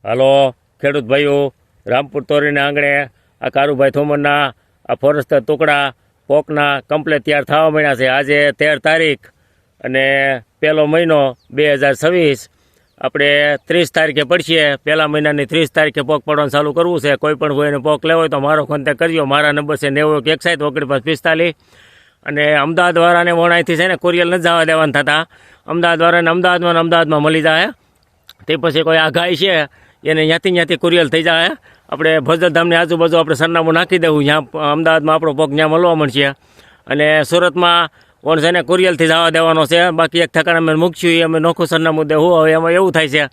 હાલો ખેડૂત ભાઈઓ, રામપુર તોરીના આંગણે આ કારુભાઈ થોમરના આ ફોરેસ્ટર ટુકડા પોકના કમ્પ્લેટ તૈયાર થવા માંડ્યા છે. આજે 13 તારીખ અને પહેલો મહિનો 2026. આપણે 30 તારીખે પડશે. પહેલા મહિનાની 30 તારીખે પોક પડવાનું ચાલુ કરવું છે. કોઈ પણ કોઈને પોક લેવો હોય તો મારો કોન્ટેક્ટ કરજો. મારા નંબર છે 90 61 અને અમદાવાદવાળાને વણાઈથી છે ને કુરિયર નથી જવા દેવાના થતા. અમદાવાદવાળાને અમદાવાદમાં મળી જાય. તે પછી કોઈ આગાહી છે એને ત્યાંથી કુરિયર થઈ જાય. આપણે ભજરધામની આજુબાજુ આપણે સરનામું નાખી દેવું. જ્યાં અમદાવાદમાં આપણો પોક ત્યાં મળવા મળશે. અને સુરતમાં કોણ છે ને કુરિયરથી જવા દેવાનો છે. બાકી એક ઠેકાણે અમે મૂકશું એ અમે નોખું સરનામું દેવું. હવે એમાં એવું થાય છે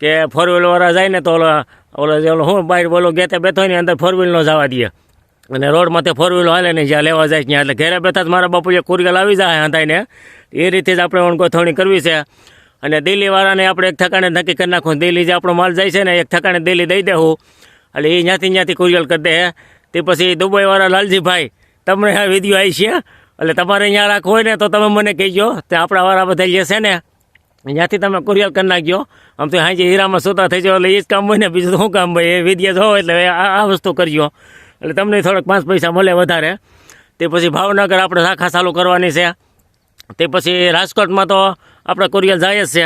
કે ફોર વ્હીલવાળા જાય ને તો ઓલો હું બહાર બોલો ગેતે બેઠો ને અંદર ફોર વ્હીલ ન જવા દે. અને રોડમાંથી ફોર વ્હીલ હાલે નહીં જ્યાં લેવા જાય ત્યાં. એટલે ઘેરે બેઠા જ મારા બાપુએ કુરિયર આવી જાય હંધાઈને. એ રીતે જ આપણે ગોઠવણી કરવી છે. અને દિલ્હીવાળાને આપણે એક ઠેકાણે નક્કી કરી નાખવું. દિલ્હી જે આપણો માલ જાય છે ને એક ઠેકાણે દિલ્હી દઈ દેવું. એટલે એ ત્યાંથી કુરિયર કરી દે. તે પછી દુબઈવાળા લાલજીભાઈ તમને આ વિડીયો આવી છે એટલે તમારે અહીંયા રાખવું હોય ને તો તમે મને કહેજો. તે આપણાવાળા બધા જે છે ને ત્યાંથી તમે કુરિયર કરી નાખજો. આમ તો હાજી હીરામાં સુતા થઈ જાઓ એટલે એ જ કામ હોય ને, બીજું શું કામ હોય. એ વિડીયો જોવો એટલે આ વસ્તુ કરજો એટલે તમને થોડાક 5 પૈસા મળે વધારે. તે પછી ભાવનગર આપણે શાખા ચાલુ કરવાની છે. તે પછી રાજકોટમાં તો આપણે કુરિયર જાય જ છે.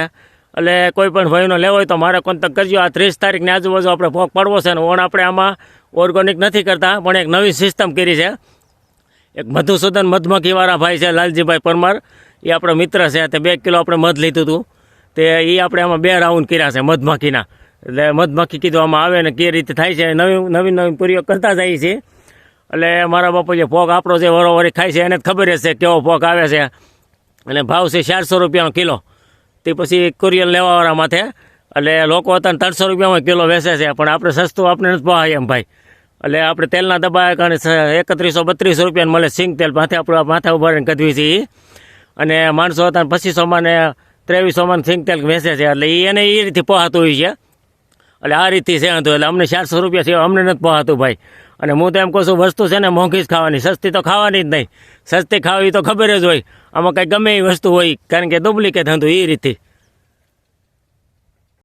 એટલે કોઈ પણ ભાઈનો લેવો હોય તો મારે કોન્ટેક્ટ કરજો. આ 30 તારીખની આજુબાજુ આપણે પોક પાડવો છે ને ઓણ આપણે આમાં ઓર્ગેનિક નથી કરતા પણ એક નવી સિસ્ટમ કરી છે. એક મધુસૂદન મધમાખીવાળા ભાઈ છે લાલજીભાઈ પરમાર, એ આપણો મિત્ર છે. તે 2 કિલો આપણે મધ લીધું હતું. તે એ આપણે આમાં 2 રાઉન્ડ કર્યા છે મધમાખીના. એટલે મધમાખી કીધું આમાં આવે ને કઈ રીતે થાય છે નવીન પ્રયોગ કરતા જઈએ છીએ. એટલે મારા બાપુ જે પોક આપણો જે વરોવરી ખાય છે એને જ ખબર જ છે કેવો પોક આવે છે. અને ભાવ છે 400 રૂપિયાનો કિલો. તે પછી કુરિયર લેવાવાળા માથે. એટલે લોકો અત્યારે 300 રૂપિયામાં કિલો વેચે છે પણ આપણે સસ્તું આપણે નથી પહાય એમ ભાઈ. એટલે આપણે તેલના દબાયા કારણે 3132 રૂપિયાને મળે સિંગ તેલ. માથે આપણે માથા ઉભારીને કદવી છે એ. અને માણસો અત્યારે 2500માં ને 2300માં સિંગ તેલ વેચે છે. એટલે એને એ રીતે પહાતું હોય છે. એટલે આ રીતે છે હતું. એટલે અમને 400 રૂપિયા છે અમને નથી પહાતું ભાઈ. અને હું તો એમ કહું છું વસ્તુ છે ને મોંઘી જ ખાવાની, સસ્તી તો ખાવાની જ નહીં. સસ્તી ખાવી તો ખબર જ હોય. આમાં કંઈ ગમે એ વસ્તુ હોય કારણ કે ડુપ્લિકેટ હતું એ રીતે.